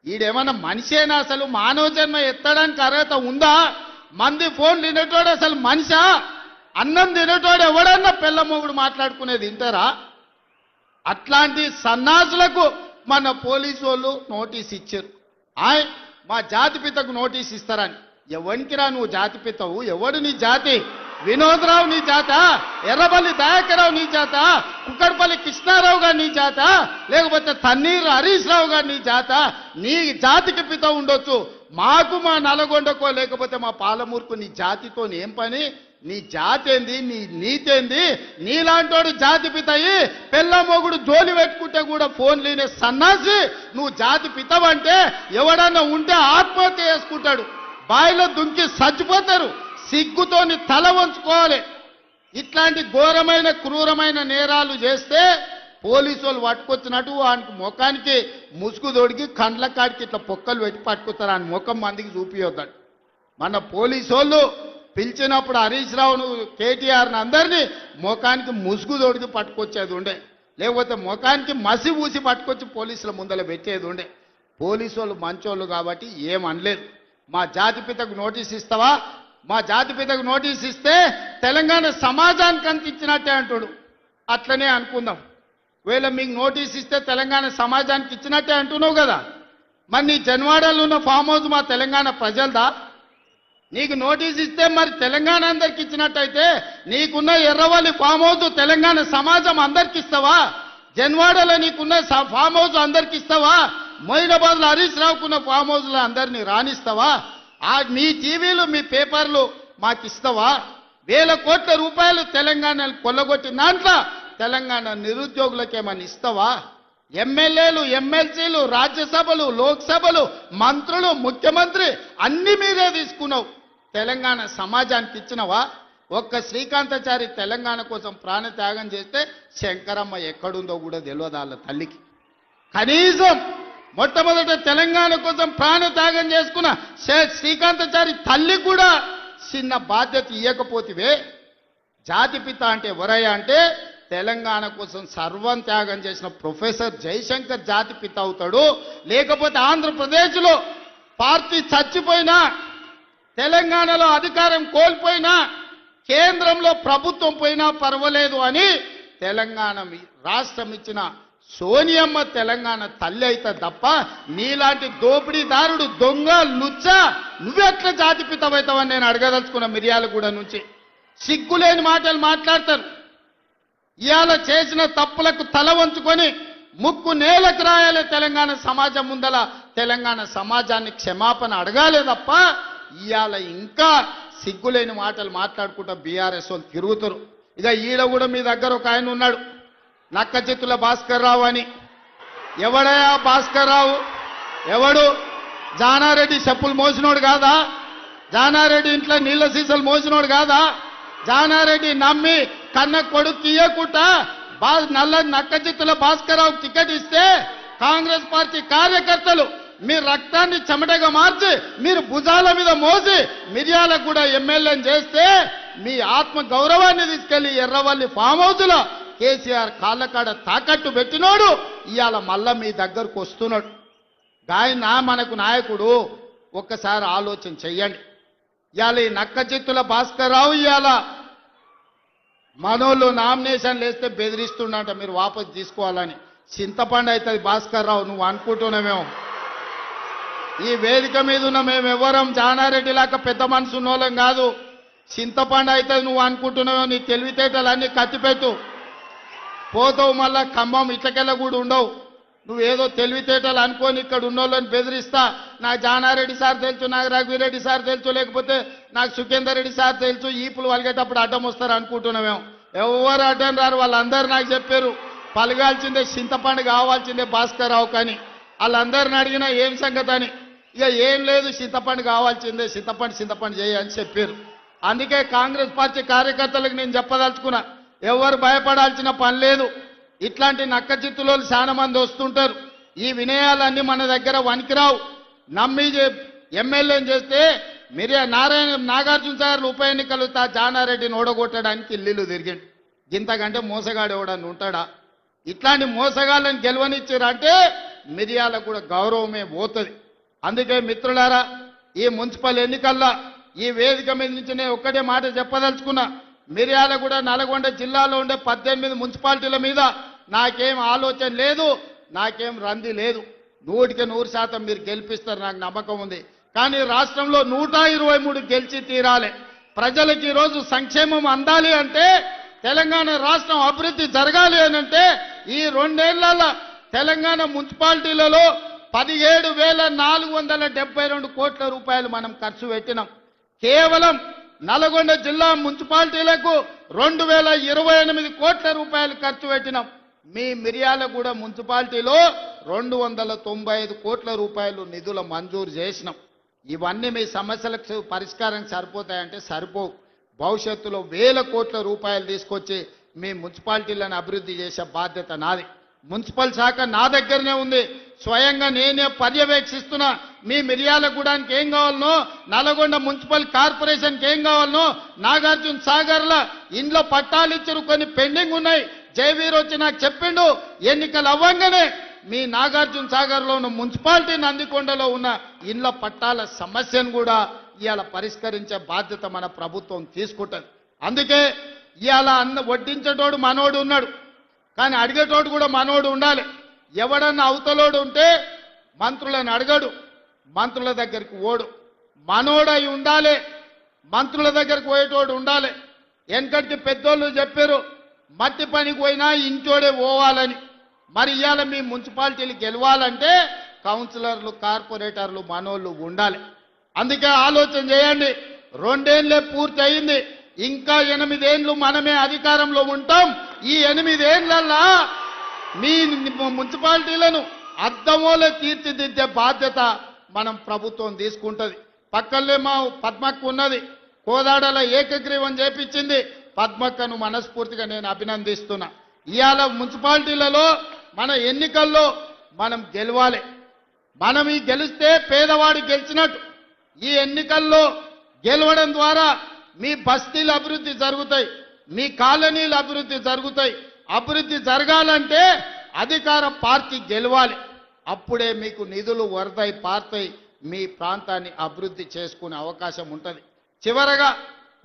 ఈడేమన్నా మనిషేనా? అసలు మానవ జన్మ ఎత్తడానికి అర్హత ఉందా? మంది ఫోన్ తినేటోడు అసలు మనిషా? అన్నం తినేటోడు ఎవడన్నా పిల్ల మొగుడు మాట్లాడుకునేది వింటారా? అట్లాంటి సన్నాసులకు మన పోలీసు వాళ్ళు నోటీస్ ఇచ్చారు. మా జాతిపితకు నోటీస్ ఇస్తారని. ఎవరికిరా నువ్వు జాతిపితవు? ఎవడు నీ జాతి? వినోద్రావు నీ జాత? ఎర్రబల్లి దయాకరావు నీ జాత? కుక్కడపల్లి కృష్ణారావు గారు నీ జాత? లేకపోతే తన్నీరు హరీష్ రావు గారు నీ జాత? నీ జాతికి పిత ఉండొచ్చు, మాకు మా నల్గొండకో లేకపోతే మా పాలమూరుకు నీ జాతితో ఏం పని? నీ జాతి ఏంది? నీ నీతేంది? నీలాంటోడు జాతి పితయి పిల్ల మొగుడు జోలి పెట్టుకుంటే కూడా ఫోన్ లేనే సన్నాసి నువ్వు జాతి పితవంటే ఎవడన్నా ఉంటే ఆత్మహత్య చేసుకుంటాడు. బాయిలో దుంకి చచ్చిపోతారు. సిగ్గుతోని తల వంచుకోవాలి. ఇట్లాంటి ఘోరమైన క్రూరమైన నేరాలు చేస్తే పోలీసు వాళ్ళు పట్టుకొచ్చినట్టు ఆయనకు ముఖానికి ముసుగు తొడిగి కండ్ల కాడికి ఇట్లా పొక్కలు పెట్టి పట్టుకొస్తారు. ఆయన ముఖం మందికి చూపియొద్దాడు. మన పోలీసు వాళ్ళు పిలిచినప్పుడు హరీష్ రావును కేటీఆర్ని అందరినీ ముఖానికి ముసుగు తొడిగి పట్టుకొచ్చేది ఉండే, లేకపోతే ముఖానికి మసి ఊసి పట్టుకొచ్చి పోలీసుల ముందర పెట్టేది ఉండే. పోలీసు వాళ్ళు మంచోళ్ళు కాబట్టి ఏమనలేదు. మా జాతిపితకు నోటీస్ ఇస్తావా? మా జాతిపితకు నోటీస్ ఇస్తే తెలంగాణ సమాజానికి అంత ఇచ్చినట్టే అంటాడు. అట్లనే అనుకుందాం. ఒకవేళ మీకు నోటీస్ ఇస్తే తెలంగాణ సమాజానికి ఇచ్చినట్టే అంటున్నావు కదా, మరి నీ జన్వాడలో ఉన్న ఫామ్ హౌస్ మా తెలంగాణ ప్రజలదా? నీకు నోటీస్ ఇస్తే మరి తెలంగాణ అందరికి ఇచ్చినట్టయితే నీకున్న ఎర్రవల్లి ఫామ్ హౌస్ తెలంగాణ సమాజం అందరికి ఇస్తావా? జన్వాడలో నీకున్న ఫామ్ హౌస్ అందరికి ఇస్తావా? మొయినాబాద్లో హరీష్ రావుకున్న ఫామ్ హౌస్లో అందరినీ రాణిస్తావా? మీ టీవీలు మీ పేపర్లు మాకు ఇస్తావా? వేల కోట్ల రూపాయలు తెలంగాణను కొల్లగొట్టిన దాంట్లో తెలంగాణ నిరుద్యోగులకేమని ఇస్తావా? ఎమ్మెల్యేలు, ఎమ్మెల్సీలు, రాజ్యసభలు, లోక్సభలు, మంత్రులు, ముఖ్యమంత్రి అన్ని మీరే తీసుకున్నావు. తెలంగాణ సమాజానికి ఇచ్చినవా? ఒక్క శ్రీకాంతాచారి తెలంగాణ కోసం ప్రాణత్యాగం చేస్తే శంకరమ్మ ఎక్కడుందో కూడా తెలియదు వాళ్ళ తల్లికి. కనీసం మొట్టమొదట తెలంగాణ కోసం ప్రాణత్యాగం చేసుకున్న శ్రీకాంతాచారి తల్లి కూడా చిన్న బాధ్యత ఇవ్వకపోతివే. జాతిపిత అంటే ఎవరయ్యా అంటే తెలంగాణ కోసం సర్వం త్యాగం చేసిన ప్రొఫెసర్ జయశంకర్ జాతిపిత అవుతాడు. లేకపోతే ఆంధ్రప్రదేశ్లో పార్టీ చచ్చిపోయినా, తెలంగాణలో అధికారం కోల్పోయినా, కేంద్రంలో ప్రభుత్వం పోయినా పర్వాలేదు అని తెలంగాణ రాష్ట్రం ఇచ్చిన సోనియమ్మ తెలంగాణ తల్లి అయితే తప్ప నీలాంటి దోపిడీదారుడు, దొంగ, లుచ్చ నువ్వెట్లా జాతిపితమవుతావని నేను అడగదలుచుకున్న. మిర్యాలగూడ నుంచి సిగ్గులేని మాటలు మాట్లాడతారు. ఇవాళ చేసిన తప్పులకు తల వంచుకొని ముక్కు నేలకు రాయాలి. తెలంగాణ సమాజం ముందల తెలంగాణ సమాజాన్ని క్షమాపణ అడగాలే తప్ప ఇవాళ ఇంకా సిగ్గులేని మాటలు మాట్లాడుకుంటా బీఆర్ఎస్ వాళ్ళు తిరుగుతారు. ఇక ఈడ కూడా మీ దగ్గర ఒక ఆయన ఉన్నాడు, నక్కచిత్తుల భాస్కర్ రావు అని. ఎవడయా భాస్కర్ రావు? ఎవడు? జానారెడ్డి చెప్పులు మోసినోడు కాదా? జానారెడ్డి ఇంట్లో నీళ్ళ సీసాలు మోసినోడు కాదా? జానారెడ్డి నమ్మి కన్న కొడుకు తీయకుండా నక్కచిత్తుల భాస్కర్ రావు టికెట్ ఇస్తే కాంగ్రెస్ పార్టీ కార్యకర్తలు మీ రక్తాన్ని చెమటగా మార్చి మీరు భుజాల మీద మోసి మిర్యాలకు కూడా ఎమ్మెల్యేని చేస్తే మీ ఆత్మ గౌరవాన్ని తీసుకెళ్లి ఎర్రవల్లి ఫామ్ హౌస్లో కేసీఆర్ కాళ్ళకాడ తాకట్టు పెట్టినోడు ఇవాళ మళ్ళా మీ దగ్గరకు వస్తున్నాడు. గాయన మనకు నాయకుడు. ఒక్కసారి ఆలోచన చెయ్యండి. ఇవాళ ఈ నక్కచిత్తుల భాస్కర్ రావు ఇవాళ మనోళ్ళు నామినేషన్లు వేస్తే బెదిరిస్తుండంట మీరు వాపసు తీసుకోవాలని. చింతపండు అవుతుంది భాస్కర్ రావు, నువ్వు అనుకుంటున్నామేమో. ఈ వేదిక మీద ఉన్న మేము ఎవరం జానారెడ్డి లాగా పెద్ద మనసు ఉన్నోళ్ళం కాదు. చింతపండు అవుతుంది నువ్వు అనుకుంటున్నావో. నీ తెలివితేటలన్నీ కత్తిపెట్టు, పోతావు మళ్ళా ఖమ్మం ఇట్లకెళ్ళ కూడా ఉండవు. నువ్వేదో తెలివితేటలు అనుకొని ఇక్కడ ఉన్నోళ్ళని బెదిరిస్తా. నాకు జానారెడ్డి సార్ తెలుసు, నాకు రఘువీరెడ్డి సార్ తెలుసు, లేకపోతే నాకు సుఖేందర్ రెడ్డి సార్ తెలుసు, ఈపులు వలిగేటప్పుడు అడ్డం వస్తారు అనుకుంటున్నామేమో. ఎవరు అడ్డం రారు. వాళ్ళందరూ నాకు చెప్పారు పలగాల్సిందే చింతపండు కావాల్సిందే భాస్కర్ రావు కానీ. వాళ్ళందరిని అడిగినా ఏం సంగతి అని. ఇక ఏం లేదు, చింతపండు కావాల్సిందే, చింతపండు చేయని చెప్పారు. అందుకే కాంగ్రెస్ పార్టీ కార్యకర్తలకు నేను చెప్పదలుచుకున్నా, ఎవరు భయపడాల్సిన పని లేదు. ఇట్లాంటి నక్కచిత్తులో చాలా మంది వస్తుంటారు. ఈ వినయాలన్నీ మన దగ్గర వనికిరావు. నమ్మి ఎమ్మెల్యేని చేస్తే నాగార్జున సార్ ఉప ఎన్నికలు జానారెడ్డిని ఓడగొట్టడానికి ఇల్లు తిరిగిండు. ఇంతకంటే మోసగాడు ఎవడని ఉంటాడా? ఇట్లాంటి మోసగాళ్ళని గెలవనిచ్చారంటే మిర్యాలకు కూడా గౌరవమే పోతుంది. అందుకే మిత్రులారా, ఈ మున్సిపల్ ఎన్నికల్లో ఈ వేదిక మీద నుంచి నేను ఒక్కటే మాట చెప్పదలుచుకున్నా. మిర్యాలగూడ నల్గొండ జిల్లాలో ఉండే 18 మున్సిపాలిటీల మీద నాకేం ఆలోచన లేదు, నాకేం రంది లేదు. 100% మీరు గెలిపిస్తారు, నాకు నమ్మకం ఉంది. కానీ రాష్ట్రంలో 123 గెలిచి తీరాలి. ప్రజలకు ఈరోజు సంక్షేమం అందాలి అంటే, తెలంగాణ రాష్ట్రం అభివృద్ధి జరగాలి అని అంటే, ఈ 2 ఏళ్లలో తెలంగాణ మున్సిపాలిటీలలో 17,472 కోట్ల రూపాయలు మనం ఖర్చు పెట్టినాం. కేవలం నల్గొండ జిల్లా మున్సిపాలిటీలకు 2,028 కోట్ల రూపాయలు ఖర్చు పెట్టినాం. మీ మిర్యాలగూడ మున్సిపాలిటీలో 295 కోట్ల రూపాయలు నిధుల మంజూరు చేసినాం. ఇవన్నీ మీ సమస్యలకు పరిష్కారం సరిపోతాయంటే సరిపోవు. భవిష్యత్తులో వేల కోట్ల రూపాయలు తీసుకొచ్చి మీ మున్సిపాలిటీలను అభివృద్ధి చేసే బాధ్యత నాది. మున్సిపల్ శాఖ నా దగ్గరనే ఉంది. స్వయంగా నేనే పర్యవేక్షిస్తున్నా. మీ మిర్యాలగూడానికి ఏం కావాలనో, నల్గొండ మున్సిపల్ కార్పొరేషన్కి ఏం కావాలనో, నాగార్జున సాగర్ల ఇండ్ల పట్టాలు ఇచ్చారు, కొన్ని పెండింగ్ ఉన్నాయి. జయవీర్ వచ్చి నాకు చెప్పిండు, ఎన్నికలు అవ్వంగానే మీ నాగార్జున సాగర్లో ఉన్న మున్సిపాలిటీ నందికొండలో ఉన్న ఇండ్ల పట్టాల సమస్యను కూడా ఇవాళ పరిష్కరించే బాధ్యత మన ప్రభుత్వం తీసుకుంటుంది. అందుకే ఇవాళ వడ్డించేటోడు మనోడు ఉన్నాడు, కానీ అడిగేటోడు కూడా మనోడు ఉండాలి. ఎవడన్నా అవతలోడు ఉంటే మంత్రులను అడగడు, మంత్రుల దగ్గరికి ఓడు. మనోడై ఉండాలి, మంత్రుల దగ్గరికి పోయేటోడు ఉండాలి. వెనకటికి పెద్దోళ్ళు చెప్పారు, మట్టి పనికి పోయినా ఇంటోడే పోవాలని. మరి ఇవాళ మీ మున్సిపాలిటీలు గెలవాలంటే కౌన్సిలర్లు, కార్పొరేటర్లు మనోళ్ళు ఉండాలి. అందుకే ఆలోచన చేయండి. 2 ఏళ్లే పూర్తి అయింది, ఇంకా 8 ఏళ్ళు మనమే అధికారంలో ఉంటాం. ఈ 8 ఏళ్లల్లా మీ మున్సిపాలిటీలను అద్దమోలే తీర్చిదిద్దే బాధ్యత మనం ప్రభుత్వం తీసుకుంటుంది. పక్కనే మా పద్మక్క ఉన్నది, కోదాడల ఏకగ్రీవం చేపించింది. పద్మక్కను మనస్ఫూర్తిగా నేను అభినందిస్తున్నా. ఇవాళ మున్సిపాలిటీలలో మన ఎన్నికల్లో మనం గెలవాలి. మనం ఈ గెలిస్తే పేదవాడు గెలిచినట్టు. ఈ ఎన్నికల్లో గెలవడం ద్వారా మీ బస్తీలు అభివృద్ధి జరుగుతాయి, మీ కాలనీలు అభివృద్ధి జరుగుతాయి. అభివృద్ధి జరగాలంటే అధికార పార్టీ గెలవాలి. అప్పుడే మీకు నిధులు వరదై పారుతాయి, మీ ప్రాంతాన్ని అభివృద్ధి చేసుకునే అవకాశం ఉంటుంది. చివరగా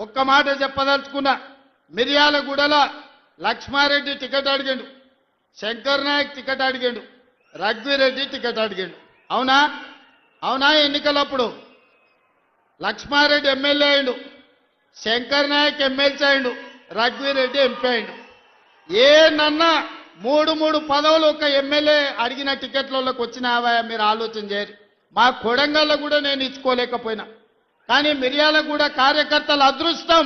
ఒక్క మాట చెప్పదలుచుకున్నా. మిర్యాలగూడల లక్ష్మారెడ్డి టికెట్ అడిగిండు, శంకర్ నాయక్ టికెట్ అడిగిండు, రఘువీరెడ్డి టికెట్ అడిగిండు. అవునా? అవునా? ఎన్నికలప్పుడు లక్ష్మారెడ్డి ఎమ్మెల్యే అయిండు, శంకర్ నాయక్ ఎమ్మెల్సీ అయిండు, రఘువీరెడ్డి ఎంపీ అయిండు. ఏనన్నా 3 పదవులు ఒక ఎమ్మెల్యే అడిగిన టికెట్లలోకి వచ్చినావా? మీరు ఆలోచన చేయరు. మా కొడంగల్లో కూడా నేను ఇచ్చుకోలేకపోయినా. కానీ మిర్యాలగూడ కార్యకర్తల అదృష్టం,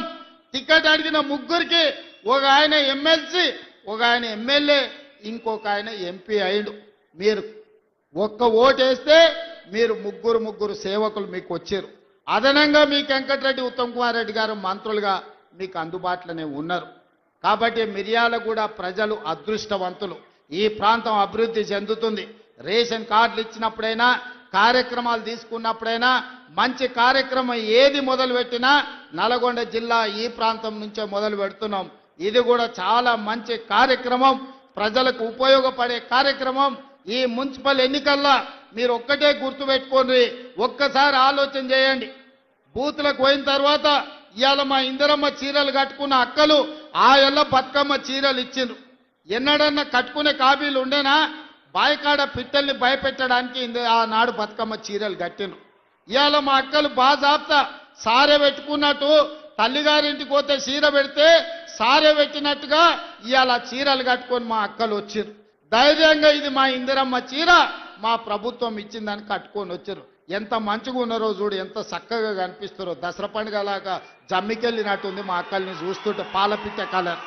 టికెట్ అడిగిన 3కి ఒక ఆయన ఎమ్మెల్సీ, ఒక ఆయన ఎమ్మెల్యే, ఇంకొక ఆయన ఎంపీ అయిండు. మీరు ఒక్క ఓటేస్తే మీరు 3 సేవకులు మీకు వచ్చారు. అదనంగా మీకు వెంకటరెడ్డి, ఉత్తమ్ కుమార్ రెడ్డి గారు మంత్రులుగా మీకు అందుబాటులోనే ఉన్నారు. కాబట్టి మిర్యాలగూడ ప్రజలు అదృష్టవంతులు. ఈ ప్రాంతం అభివృద్ధి చెందుతుంది. రేషన్ కార్డులు ఇచ్చినప్పుడైనా, కార్యక్రమాలు తీసుకున్నప్పుడైనా, మంచి కార్యక్రమం ఏది మొదలుపెట్టినా నల్గొండ జిల్లా ఈ ప్రాంతం నుంచే మొదలు పెడుతున్నాం. ఇది కూడా చాలా మంచి కార్యక్రమం, ప్రజలకు ఉపయోగపడే కార్యక్రమం. ఈ మున్సిపల్ ఎన్నికల్లో మీరు ఒక్కటే గుర్తుపెట్టుకోండి, ఒక్కసారి ఆలోచన చేయండి. బూతులకు పోయిన తర్వాత ఇవాళ మా ఇందిరమ్మ చీరలు కట్టుకున్న అక్కలు ఆ ఎల్ల బతుకమ్మ చీరలు ఇచ్చిండ్రు. ఎన్నడన్నా కట్టుకునే కాబీలు ఉండేనా? బాయికాడ పిట్టల్ని భయపెట్టడానికి ఆనాడు బతుకమ్మ చీరలు కట్టిండ్రు. ఇవాళ మా అక్కలు బాజాబ్తా సారె పెట్టుకున్నట్టు, తల్లిగారింటికి పోతే చీర పెడితే సారె పెట్టినట్టుగా ఇవాళ చీరలు కట్టుకొని మా అక్కలు వచ్చిర్రు. ధైర్యంగా ఇది మా ఇందిరమ్మ చీర, మా ప్రభుత్వం ఇచ్చిందని కట్టుకొని వచ్చారు. ఎంత మంచిగా ఉన్నారో చూడు, ఎంత చక్కగా కనిపిస్తారో. దసరా పండుగలాగా జమ్మికెళ్ళినట్టుంది మా అక్కల్ని చూస్తుంటే. పాలపిట్ట కలర్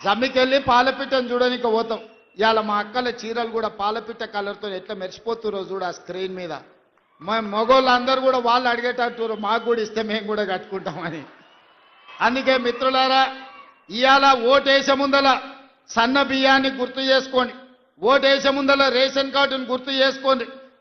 జమ్మికెళ్ళి పాలపిట్టని చూడడానికి పోతాం. ఇవాళ మా అక్కల చీరలు కూడా పాలపిట్ట కలర్తో ఎట్లా మెరిసిపోతురో చూడు ఆ స్క్రీన్ మీద. మా మగోళ్ళందరూ కూడా వాళ్ళు అడిగేటట్టు మాకు కూడా ఇస్తే మేము కూడా కట్టుకుంటామని. అందుకే మిత్రులారా, ఇవాళ ఓటేసే ముందల సన్న బియ్యాన్ని గుర్తు చేసుకోండి, ఓటేసే ముందల రేషన్ కార్డును గుర్తు చేసుకోండి.